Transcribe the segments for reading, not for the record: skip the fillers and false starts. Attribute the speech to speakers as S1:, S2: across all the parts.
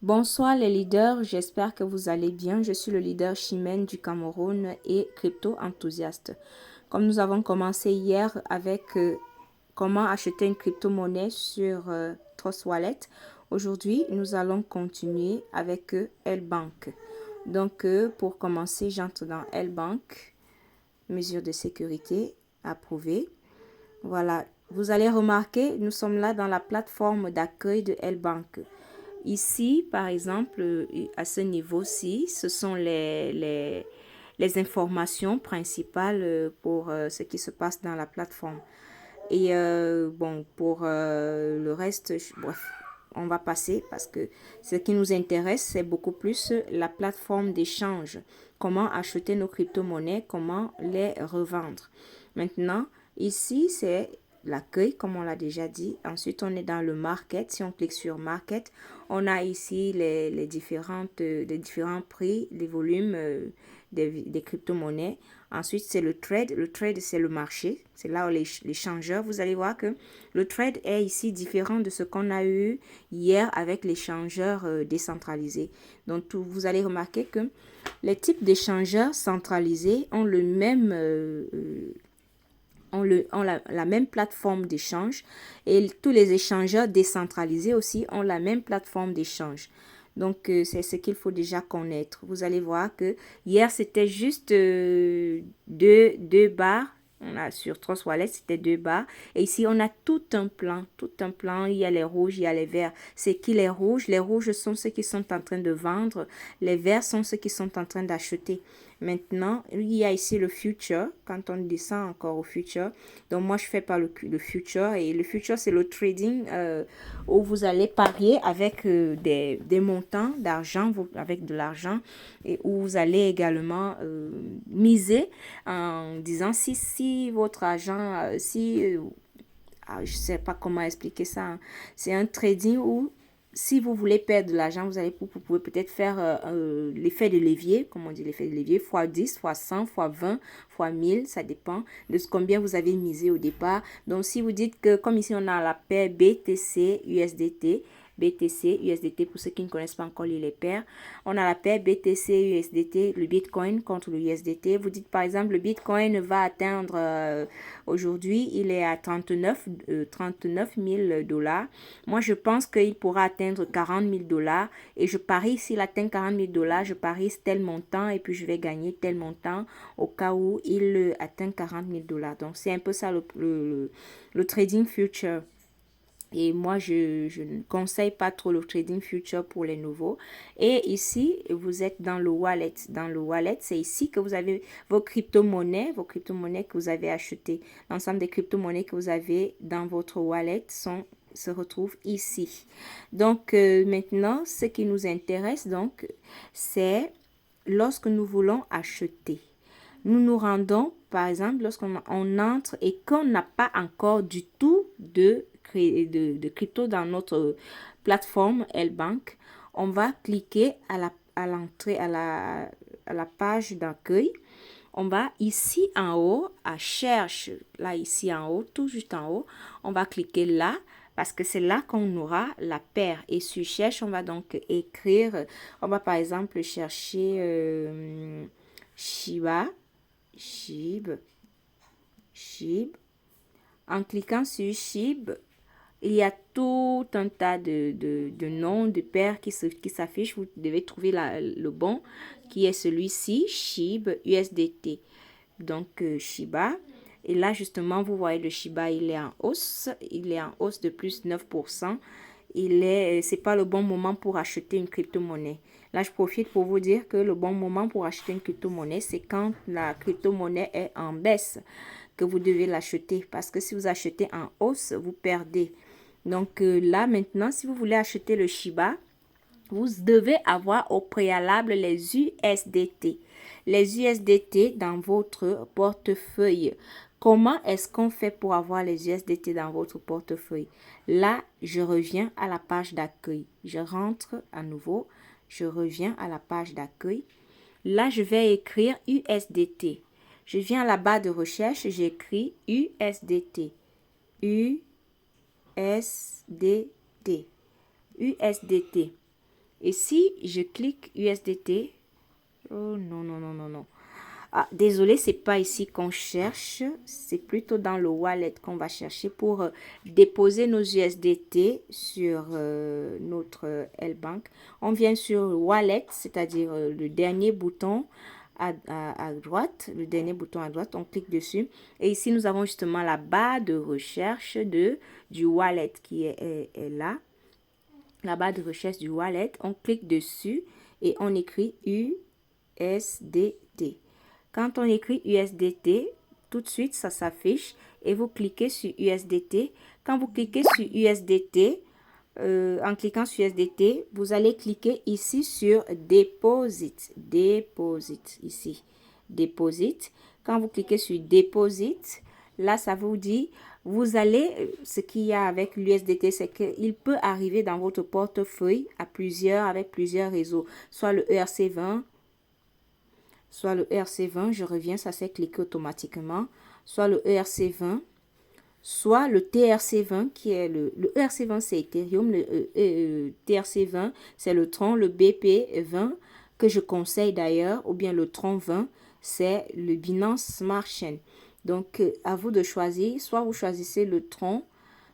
S1: Bonsoir les leaders, j'espère que vous allez bien. Je suis le leader Chimène du Cameroun et crypto-enthousiaste. Comme nous avons commencé hier avec comment acheter une crypto-monnaie sur Trust Wallet, aujourd'hui nous allons continuer avec L-Bank. Donc pour commencer, j'entre dans L-Bank, mesures de sécurité approuvées. Voilà, vous allez remarquer, nous sommes là dans la plateforme d'accueil de L-Bank. Ici, par exemple, à ce niveau-ci, ce sont les informations principales pour ce qui se passe dans la plateforme. Et bon, pour le reste, bref, on va passer parce que ce qui nous intéresse, c'est beaucoup plus la plateforme d'échange. Comment acheter nos crypto-monnaies, comment les revendre. Maintenant, ici, c'est l'accueil, comme on l'a déjà dit. Ensuite, on est dans le market. Si on clique sur market, on a ici les différents prix, les volumes des crypto-monnaies. Ensuite, c'est le trade. Le trade, c'est le marché. C'est là où les changeurs. Vous allez voir que le trade est ici différent de ce qu'on a eu hier avec les changeurs décentralisés. Donc, vous allez remarquer que les types d'échangeurs centralisés ont le même ont la même plateforme d'échange et tous les échangeurs décentralisés aussi ont la même plateforme d'échange. Donc, c'est ce qu'il faut déjà connaître. Vous allez voir que hier, c'était juste deux barres. On a sur Trust Wallet, c'était 2 barres. Et ici, on a tout un plan. Tout un plan. Il y a les rouges, il y a les verts. C'est qui les rouges? Les rouges sont ceux qui sont en train de vendre. Les verts sont ceux qui sont en train d'acheter. Maintenant, il y a ici le future. Quand on descend encore au future. Donc, moi, je fais pas le future. Et le future, c'est le trading où vous allez parier avec des montants d'argent, avec de l'argent. Et où vous allez également miser en disant si votre argent, je sais pas comment expliquer ça, hein. C'est un trading où si vous voulez perdre de l'argent, vous pouvez peut-être faire l'effet de levier, comme on dit l'effet de levier, fois 10, fois 100, fois 20, fois 1000, ça dépend de combien vous avez misé au départ. Donc, si vous dites que, comme ici, on a la paire BTC, USDT, BTC, USDT, pour ceux qui ne connaissent pas encore les paires. On a la paire BTC, USDT, le Bitcoin contre le USDT. Vous dites par exemple, le Bitcoin va atteindre, aujourd'hui, il est à 39 000 dollars. Moi, je pense qu'il pourra atteindre 40 000 dollars. Et je parie, s'il atteint 40 000 dollars, je parie tel montant et puis je vais gagner tel montant au cas où il atteint 40 000 dollars. Donc, c'est un peu ça le trading future. Et moi, je ne conseille pas trop le trading future pour les nouveaux. Et ici, vous êtes dans le wallet. Dans le wallet, c'est ici que vous avez vos crypto-monnaies que vous avez achetées. L'ensemble des crypto-monnaies que vous avez dans votre wallet se retrouvent ici. Donc, maintenant, ce qui nous intéresse, donc, c'est lorsque nous voulons acheter. Nous nous rendons, par exemple, lorsqu'on entre et qu'on n'a pas encore du tout de crypto dans notre plateforme L-Bank, on va cliquer à l'entrée, à la page d'accueil. On va ici en haut, à cherche, là ici en haut, tout juste en haut, on va cliquer là parce que c'est là qu'on aura la paire. Et sur cherche, on va donc écrire, on va par exemple chercher Shiba, Shib, Shib. En cliquant sur Shib, il y a tout un tas de noms de paires qui s'affichent. Vous devez trouver le bon qui est celui-ci, Shib USDT. Donc, Shiba. Et là, justement, vous voyez le Shiba, il est en hausse. Il est en hausse de plus de 9%. C'est pas le bon moment pour acheter une crypto-monnaie. Là, je profite pour vous dire que le bon moment pour acheter une crypto-monnaie, c'est quand la crypto-monnaie est en baisse que vous devez l'acheter. Parce que si vous achetez en hausse, vous perdez. Donc là, maintenant, si vous voulez acheter le Shiba, vous devez avoir au préalable les USDT. Les USDT dans votre portefeuille. Comment est-ce qu'on fait pour avoir les USDT dans votre portefeuille? Là, je reviens à la page d'accueil. Je rentre à nouveau. Je reviens à la page d'accueil. Là, je vais écrire USDT. Je viens à la barre de recherche, j'écris USDT. USDT. USDT. Et si je clique USDT, oh non, non, non, non, non. Ah, désolé, c'est pas ici qu'on cherche, c'est plutôt dans le wallet qu'on va chercher pour déposer nos USDT sur notre L-Bank. On vient sur wallet, c'est-à-dire le dernier bouton à droite, le dernier bouton à droite, on clique dessus. Et ici, nous avons justement la barre de recherche du wallet qui est là. La barre de recherche du wallet, on clique dessus et on écrit USDT. Quand on écrit USDT, tout de suite, ça s'affiche et vous cliquez sur USDT. Quand vous cliquez sur USDT, en cliquant sur USDT, vous allez cliquer ici sur Deposit. Deposit, ici. Deposit. Quand vous cliquez sur Deposit, là, ça vous dit, vous allez, ce qu'il y a avec l'USDT, c'est qu'il peut arriver dans votre portefeuille avec plusieurs réseaux, soit le ERC20, soit le ERC20, je reviens, ça s'est cliqué automatiquement, soit le ERC20, soit le TRC20 qui est le ERC20 c'est Ethereum, le TRC20 c'est le Tron, le BP20 que je conseille d'ailleurs, ou bien le Tron 20 c'est le Binance Smart Chain. Donc à vous de choisir, soit vous choisissez le Tron,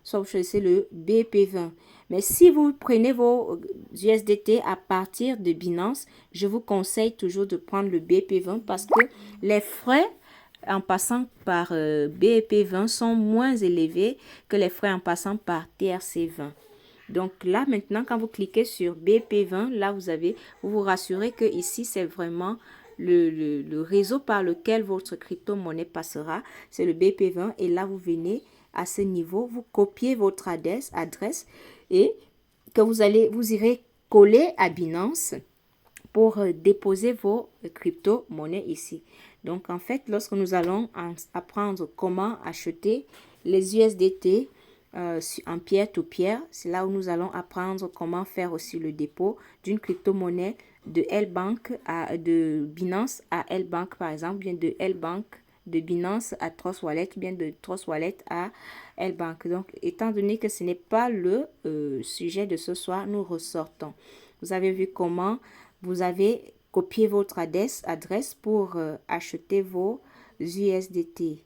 S1: soit vous choisissez le BP20. Mais si vous prenez vos USDT à partir de Binance, je vous conseille toujours de prendre le BP20 parce que les frais en passant par BP20 sont moins élevés que les frais en passant par TRC20. Donc là, maintenant, quand vous cliquez sur BP20, là, vous vous rassurez que ici, c'est vraiment le réseau par lequel votre crypto-monnaie passera. C'est le BP20 et là, vous venez à ce niveau, vous copiez votre adresse et que vous irez coller à Binance pour déposer vos crypto-monnaies ici. Donc, en fait, lorsque nous allons apprendre comment acheter les USDT en peer-to-peer, c'est là où nous allons apprendre comment faire aussi le dépôt d'une crypto-monnaie de Binance à L-Bank, par exemple, bien de L-Bank de Binance à Trust Wallet, bien de Trust Wallet à L-Bank. Donc, étant donné que ce n'est pas le sujet de ce soir, nous ressortons. Vous avez vu comment vous avez copié votre adresse pour acheter vos USDT,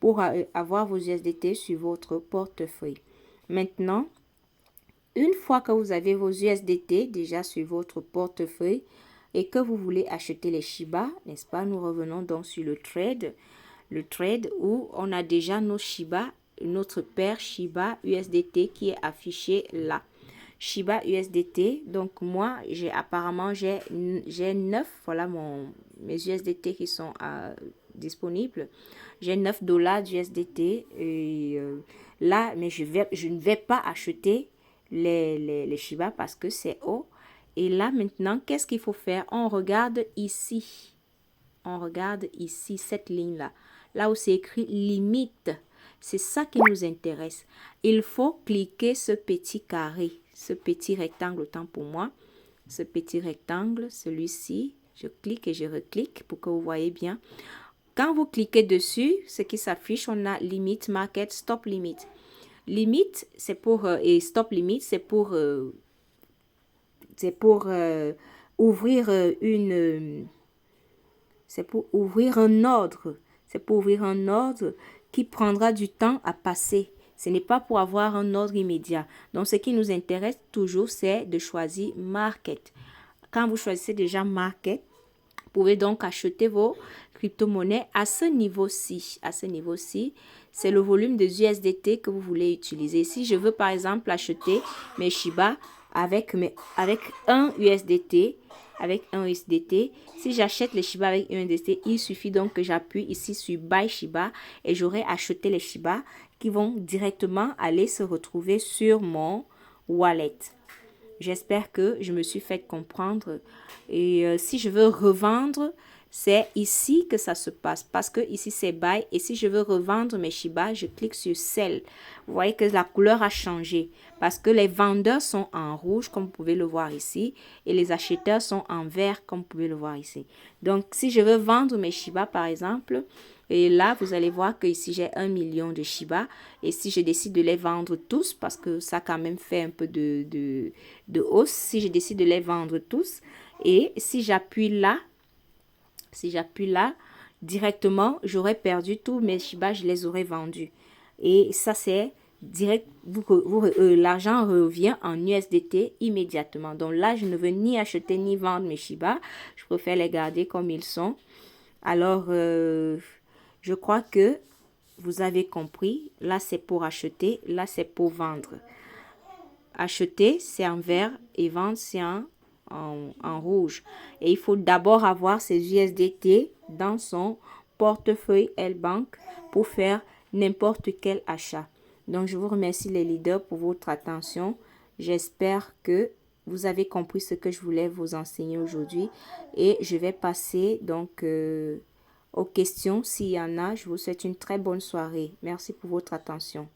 S1: pour avoir vos USDT sur votre portefeuille. Maintenant, une fois que vous avez vos USDT déjà sur votre portefeuille et que vous voulez acheter les Shiba, n'est-ce pas? Nous revenons donc sur le trade où on a déjà nos Shiba, notre paire Shiba USDT qui est affiché là. Shiba USDT, donc moi j'ai 9, voilà mes USDT qui sont disponibles. J'ai 9 dollars d'USDT et là, mais je ne vais pas acheter les Shiba parce que c'est haut. Et là maintenant, qu'est-ce qu'il faut faire? On regarde ici. On regarde ici cette ligne-là. Là où c'est écrit limite. C'est ça qui nous intéresse. Il faut cliquer ce petit carré, ce petit rectangle autant pour moi. Ce petit rectangle, celui-ci. Je clique et je reclique pour que vous voyez bien. Quand vous cliquez dessus, ce qui s'affiche, on a limit, market, stop limit. Limite, c'est pour, et stop limit, c'est pour ouvrir c'est pour ouvrir un ordre. C'est pour ouvrir un ordre qui prendra du temps à passer. Ce n'est pas pour avoir un ordre immédiat. Donc, ce qui nous intéresse toujours, c'est de choisir Market. Quand vous choisissez déjà Market, vous pouvez donc acheter vos crypto-monnaies à ce niveau-ci. À ce niveau-ci, c'est le volume de USDT que vous voulez utiliser. Si je veux, par exemple, acheter mes Shiba avec un USDT, si j'achète les Shiba avec un USDT, il suffit donc que j'appuie ici sur Buy Shiba et j'aurai acheté les Shiba qui vont directement aller se retrouver sur mon wallet. J'espère que je me suis fait comprendre. Et si je veux revendre c'est ici que ça se passe parce que ici c'est buy et si je veux revendre mes Shiba, je clique sur sell. Vous voyez que la couleur a changé parce que les vendeurs sont en rouge comme vous pouvez le voir ici et les acheteurs sont en vert comme vous pouvez le voir ici. Donc si je veux vendre mes Shiba par exemple, et là vous allez voir que ici j'ai 1 million de Shiba et si je décide de les vendre tous parce que ça quand même fait un peu de hausse, si je décide de les vendre tous et si j'appuie là, directement, j'aurais perdu tous mes Shiba, je les aurais vendus. Et ça, c'est direct, l'argent revient en USDT immédiatement. Donc là, je ne veux ni acheter ni vendre mes Shiba. Je préfère les garder comme ils sont. Alors, je crois que vous avez compris. Là, c'est pour acheter. Là, c'est pour vendre. Acheter, c'est en vert et vendre, c'est en rouge. Et il faut d'abord avoir ces USDT dans son portefeuille L-Bank pour faire n'importe quel achat. Donc, je vous remercie les leaders pour votre attention. J'espère que vous avez compris ce que je voulais vous enseigner aujourd'hui. Et je vais passer donc aux questions s'il y en a. Je vous souhaite une très bonne soirée. Merci pour votre attention.